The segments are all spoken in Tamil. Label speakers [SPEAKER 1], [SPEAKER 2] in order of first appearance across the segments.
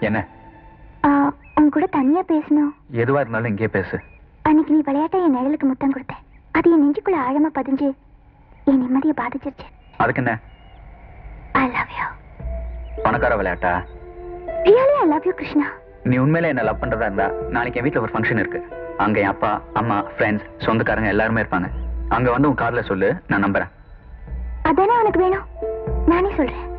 [SPEAKER 1] என்ன
[SPEAKER 2] உன் கூட தனியா பேசணும்.
[SPEAKER 1] எதுவா இருந்தாலும் இங்கே பேசு.
[SPEAKER 2] அன்னைக்கு நீ விளையாட்ட என் நிழலுக்கு முத்தம் கொடுத்த, அது என் நெஞ்சுக்குள்ள ஆழமா பதிஞ்சு என் நிம்மதியை பாதிச்சிருச்சு.
[SPEAKER 1] அதுக்கு என்ன?
[SPEAKER 2] I love you.
[SPEAKER 1] பணக்கார விளையாட்டா?
[SPEAKER 2] Really I love you Krishna.
[SPEAKER 1] நீ உண்மையில என்ன லவ் பண்றதா இருந்தா நாளைக்கு என் வீட்டுல ஒரு ஃபங்க்ஷன் இருக்கு. அங்க என் அப்பா அம்மா ஃப்ரெண்ட்ஸ் சொந்தக்காரங்க எல்லாருமே இருப்பாங்க. அங்க வந்து உன் கார்ல சொல்லு, நான் நம்புறேன்.
[SPEAKER 2] அதானே உனக்கு வேணும், நானே சொல்றேன்.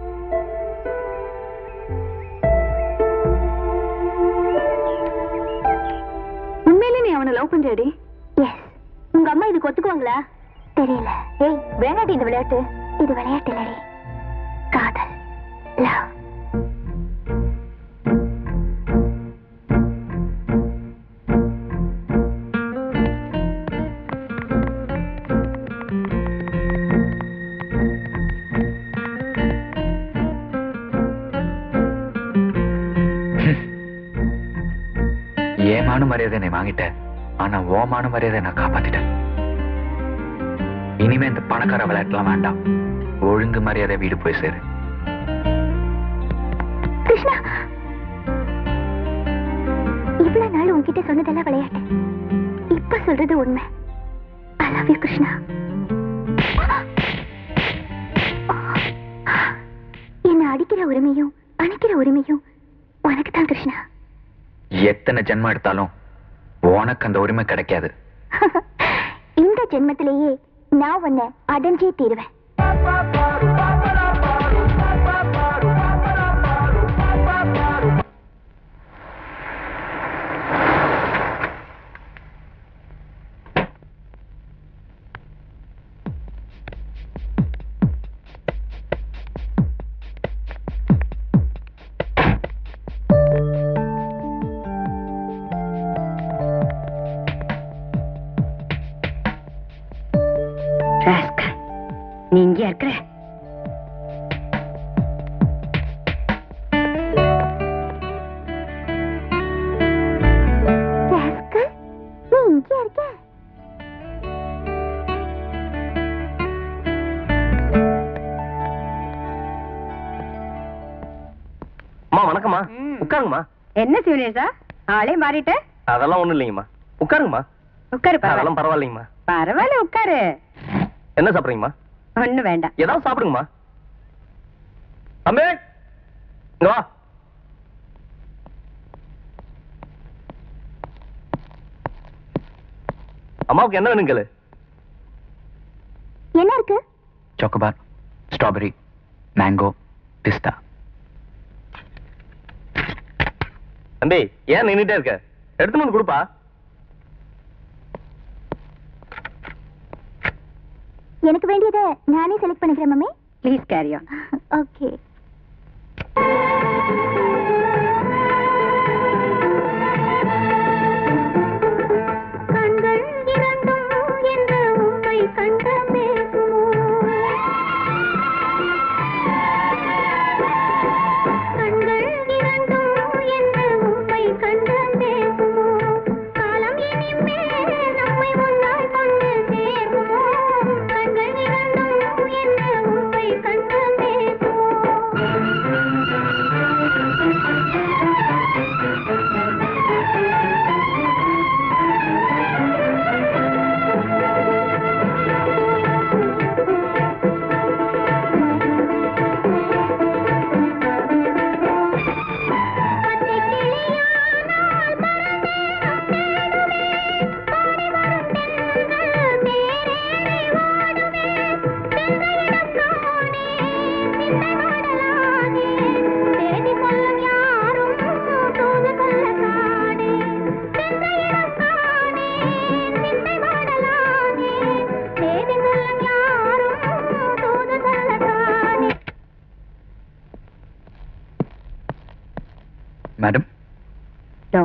[SPEAKER 2] உண்மையிலே நீ அவனை லவ் பண்றியாடி? எஸ். உங்க அம்மா இதுக்கு ஒத்துக்குவாங்களா தெரியல. ஏய் வேணாடி இந்த விளையாட்டு. இது விளையாட்டு இல்லடி, காதல், லவ்.
[SPEAKER 1] ஏமான மரியாதை என்னை வாங்கிட்ட, ஆனா ஓமான மரியாதை நான் காப்பாத்திட்டேன். இனிமே இந்த பணக்கார விளையாட்டுலாம் வேண்டாம். ஒழுங்கு மரியாதை வீடு போய் சேரு.
[SPEAKER 2] கிருஷ்ணா, இவ்வளவு நாள் உன்கிட்ட சொன்னதெல்லாம் விளையாட்டு, இப்ப சொல்றது உண்மை. I love you Krishna. என்ன அடிக்கிற உரிமையும் அணைக்கிற உரிமையும் உனக்கு தான் கிருஷ்ணா.
[SPEAKER 1] எத்தனை ஜென்மம் எடுத்தாலும் உனக்கு அந்த உரிமை கிடைக்காது.
[SPEAKER 2] இந்த ஜென்மத்திலேயே நான் உன்னை அடைஞ்சே தீருவேன்.
[SPEAKER 3] நீ இங்கே இருக்கிற?
[SPEAKER 2] நீ இங்கே இருக்க?
[SPEAKER 4] அம்மா வணக்கம்மா. உட்காருங்கம்மா.
[SPEAKER 3] என்ன சிவனேஷா ஆளே மாறிட்ட?
[SPEAKER 4] அதெல்லாம் ஒண்ணும் இல்லைங்கம்மா, உட்காருங்கம்மா.
[SPEAKER 3] உட்காரு.
[SPEAKER 4] அதெல்லாம் பரவாயில்லைங்கம்மா.
[SPEAKER 3] பரவாயில்ல உட்காரு.
[SPEAKER 4] என்ன சாப்பிடுறீங்கம்மா?
[SPEAKER 3] ஒண்ணு வேண்டாம்.
[SPEAKER 4] ஏதாவது சாப்பிடுங்கம்மா. அம்மே இங்க வா. அம்மாவுக்கு என்ன வேணும் கேளு.
[SPEAKER 2] என்ன இருக்கு?
[SPEAKER 1] சாக்கோபார், ஸ்ட்ராபெரி, மேங்கோ, பிஸ்தா.
[SPEAKER 4] தம்பி ஏன் நின்னுட்டே இருக்க? எடுத்துன்னு வந்து கொடுப்பா.
[SPEAKER 2] எனக்கு வேண்டியதை நானே செலக்ட் பண்ணிக்கிறேன் mummy.
[SPEAKER 3] Please carry on.
[SPEAKER 2] Okay. கண்கள் இரண்டும் என்ற உண்மை கண்ட பேசுமோ, கண்கள் இரண்டும் என்ற உண்மை கண்ட பேசுமோ, காலம் இனிமேல் நம்மை ஒன்றாய் கொண்டு சேர்க்குமோ, கண்கள் இரண்டும் என்ற உண்மை கண்ட பேசுமோ.
[SPEAKER 1] மேடம்
[SPEAKER 3] நோ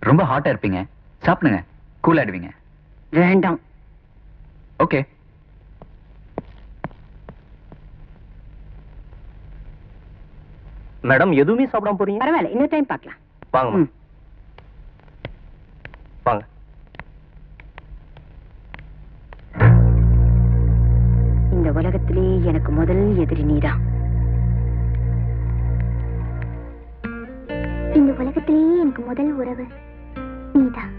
[SPEAKER 1] ரொம்ப ஹாட்டா இருப்பீங்க, சாப்பிடுங்க, கூல் ஆயிடுவீங்க.
[SPEAKER 3] வேண்டாம்.
[SPEAKER 1] ஓகே.
[SPEAKER 4] மேடம் எதுவுமே சாப்பிடாம போறீங்க?
[SPEAKER 3] பரவாயில்ல, இன்னொரு டைம் பார்க்கலாம்.
[SPEAKER 4] வாங்க
[SPEAKER 3] ம்.
[SPEAKER 4] வாங்க.
[SPEAKER 3] இந்த உலகத்திலே எனக்கு முதல் எதிரி நீதான்.
[SPEAKER 2] இந்த உலகத்திலேயே எனக்கு முதல் உறவு நீதான்.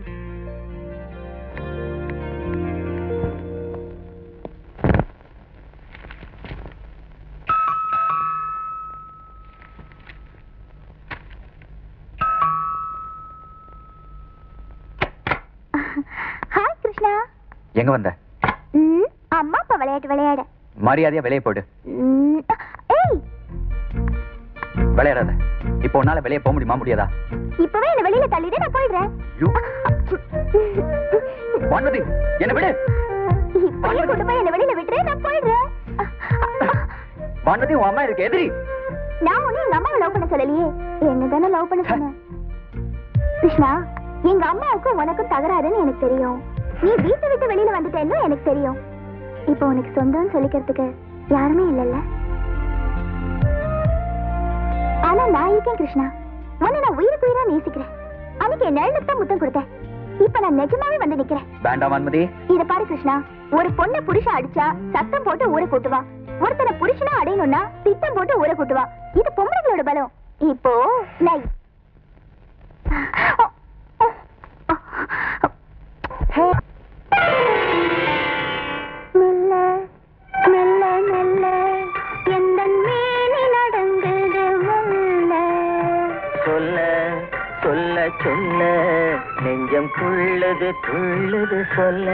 [SPEAKER 2] ஹாய் கிருஷ்ணா.
[SPEAKER 1] எங்க வந்த?
[SPEAKER 2] அம்மா அப்பா விளையாட்டு விளையாட.
[SPEAKER 1] மரியாதையா வெளியே போயிடு.
[SPEAKER 2] ஏய்,
[SPEAKER 1] விளையாடாத. இப்போ உன்னால வெளியே போக முடியுமா? முடியாதா?
[SPEAKER 2] இப்பவே என்ன வெளியில தள்ளிடு, நான் போயிடுறேன்.
[SPEAKER 1] வான்மதி, என்ன விடு.
[SPEAKER 2] இப்பவே கொண்டு போய் என்ன வெளியில விட்டுரு, நான் போயிடுறேன்.
[SPEAKER 1] வான்மதி, உன் அம்மா இருக்கு எதிரி.
[SPEAKER 2] நான் ஒண்ணு எங்க அம்மாவை லவ் பண்ண சொல்லலையே, என்னதானே லவ் பண்ண சொன்னேன். கிருஷ்ணா, எங்க அம்மாவுக்கும் உனக்கும் தகராறுன்னு எனக்கு தெரியும். நீ வீட்டை விட்டு வெளியில வந்துட்டேன்னு எனக்கு தெரியும். இப்போ உனக்கு சொந்தம்னு சொல்லிக்கிறதுக்கு யாருமே இல்லல்ல. ஆனா நான் இருக்கேன் கிருஷ்ணா. உன்னை நான் உயிருக்கு உயிரா நேசிக்கிறேன். அன்னைக்கு என் நிழலுக்கு தான் முத்தம் கொடுத்தேன். இப்ப நான் நிஜமாவே வந்து நிக்கிறேன்.
[SPEAKER 1] வேண்டாம் வான்மதி.
[SPEAKER 2] இத பாரு கிருஷ்ணா, ஒரு பொண்ணை புருஷன் அடிச்சா சத்தம் போட்டு ஊரை கூட்டுவா. ஒருத்தனை புருஷனா அடையணும்னா திட்டம் போட்டு ஊரை கூட்டுவா. இது பொம்பளைங்களோட பலம். இப்போ நான் மெல்ல மெல்ல மெல்ல எந்தன் மேனி நடங்குது மெல்ல.
[SPEAKER 5] சொல்ல சொல்ல சொல்ல நெஞ்சம் துள்ளுது துள்ளுது சொல்ல.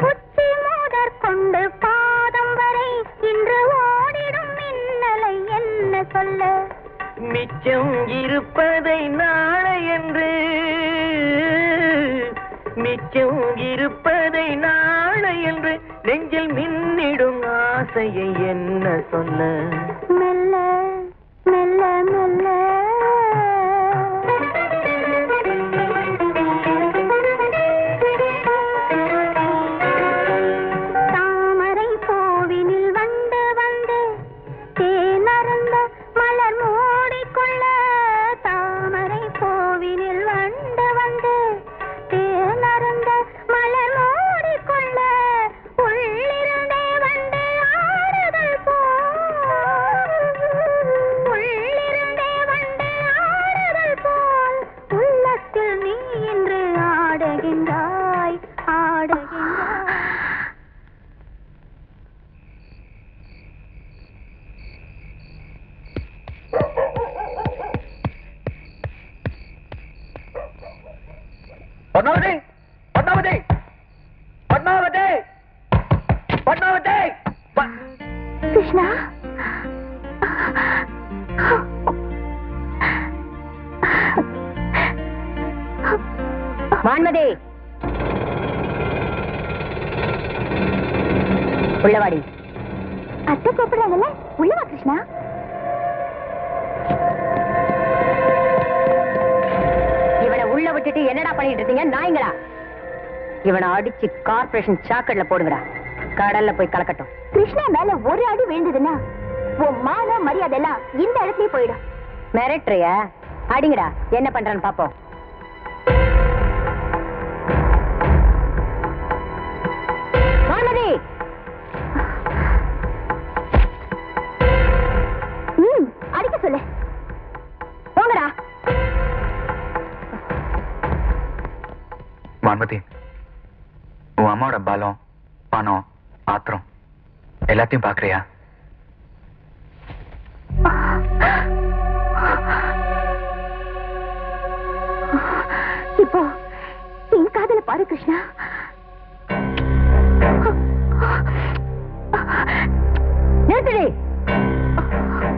[SPEAKER 2] உச்சி மூதற் கொண்டு பாதம் வரை இன்று ஓடிடும் மின்னலை என்ன சொல்ல.
[SPEAKER 5] மிச்சம் இருப்பதை நாளை என்று மிச்சம் இருப்பதை நாளை என்று நெஞ்சில் மின்னிடும் ஆசையை என்ன சொல்ல.
[SPEAKER 2] மெல்ல மெல்ல மெல்ல தாமரை பூவினில் வண்டு வந்து தேனருந்த மலர் மூடிக்கொள்ள. தாமரை பூவினில் வண்டு வந்து தேனருந்த மலர் மூடிக்கொள்ள. உள்ளிருந்தே வண்டு ஆடுதல் போல், உள்ளிருந்தே வண்டு ஆடுதல் போல் உள்ளத்தில் நீ இன்று ஆடுகின்றாய் ஆடுகின்றாய்.
[SPEAKER 1] பத்மாவதி, பத்மாவதி, பத்மாவதி, பத்மாவதி.
[SPEAKER 2] கிருஷ்ணா,
[SPEAKER 3] வான்மதி, உள்ளவாடி.
[SPEAKER 2] அத்தை கூப்பிடுறாங்கல்ல, உள்ளவா கிருஷ்ணா.
[SPEAKER 3] இவனை உள்ள விட்டுட்டு என்னடா பண்ணிட்டு இருக்கீங்க நாய்ங்களா? இவனை அடிச்சு கார்பரேஷன் சாக்கெட்ல போடுங்கடா. கடல்ல போய் கலக்கட்டும்.
[SPEAKER 2] கிருஷ்ணா மேல ஒரு அடி விழுந்ததுன்னா உன் மான மரியாதை எல்லாம் இந்த இடத்துலயே போயிடும்.
[SPEAKER 3] மிரட்டுறிய? அடிங்கடா, என்ன பண்றான்னு பாப்போம். வான்மதி,
[SPEAKER 2] அடிக்க சொல்லு.
[SPEAKER 3] போங்கடா.
[SPEAKER 1] வான்மதி, உன் அம்மாவோட பலம், பணம், ஆத்திரம் எல்லாத்தையும் பாக்குறியா?
[SPEAKER 2] இப்போ என் காதல பாரு கிருஷ்ணா.
[SPEAKER 3] நிறுத்துடி.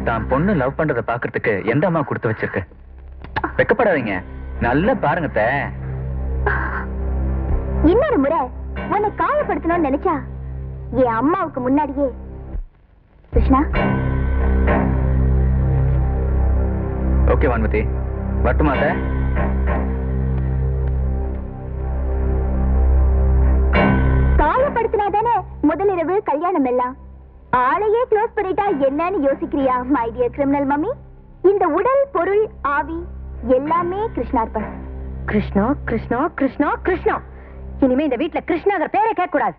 [SPEAKER 1] தான் பொண்ணு லவ் பண்றதை பாக்குறதுக்கு எந்த அம்மா கொடுத்து வச்சிருக்கு? வெக்கப்படாதீங்க, நல்லா பாருங்க அத்தை.
[SPEAKER 2] இன்னொரு முறை உன்னை காயப்படுத்தணும்னு நினைச்சா என் அம்மாவுக்கு முன்னாடியே கிருஷ்ணா.
[SPEAKER 1] ஓகே வான்மதி, வரட்டுமா அத்தை?
[SPEAKER 2] காயப்படுத்தினாதானே முதலிரவு கல்யாணம் எல்லாம். ஆளையே க்ளோஸ் பண்ணிட்டா என்னன்னு யோசிக்கிறியா மை டியர் கிரிமினல் மம்மி? இந்த உடல், பொருள், ஆவி எல்லாமே கிருஷ்ணார்ப்பணம்.
[SPEAKER 3] கிருஷ்ணா கிருஷ்ணா கிருஷ்ணா கிருஷ்ணா. இனிமே இந்த வீட்டுல கிருஷ்ணாங்கிற பேரை கேட்க கூடாது.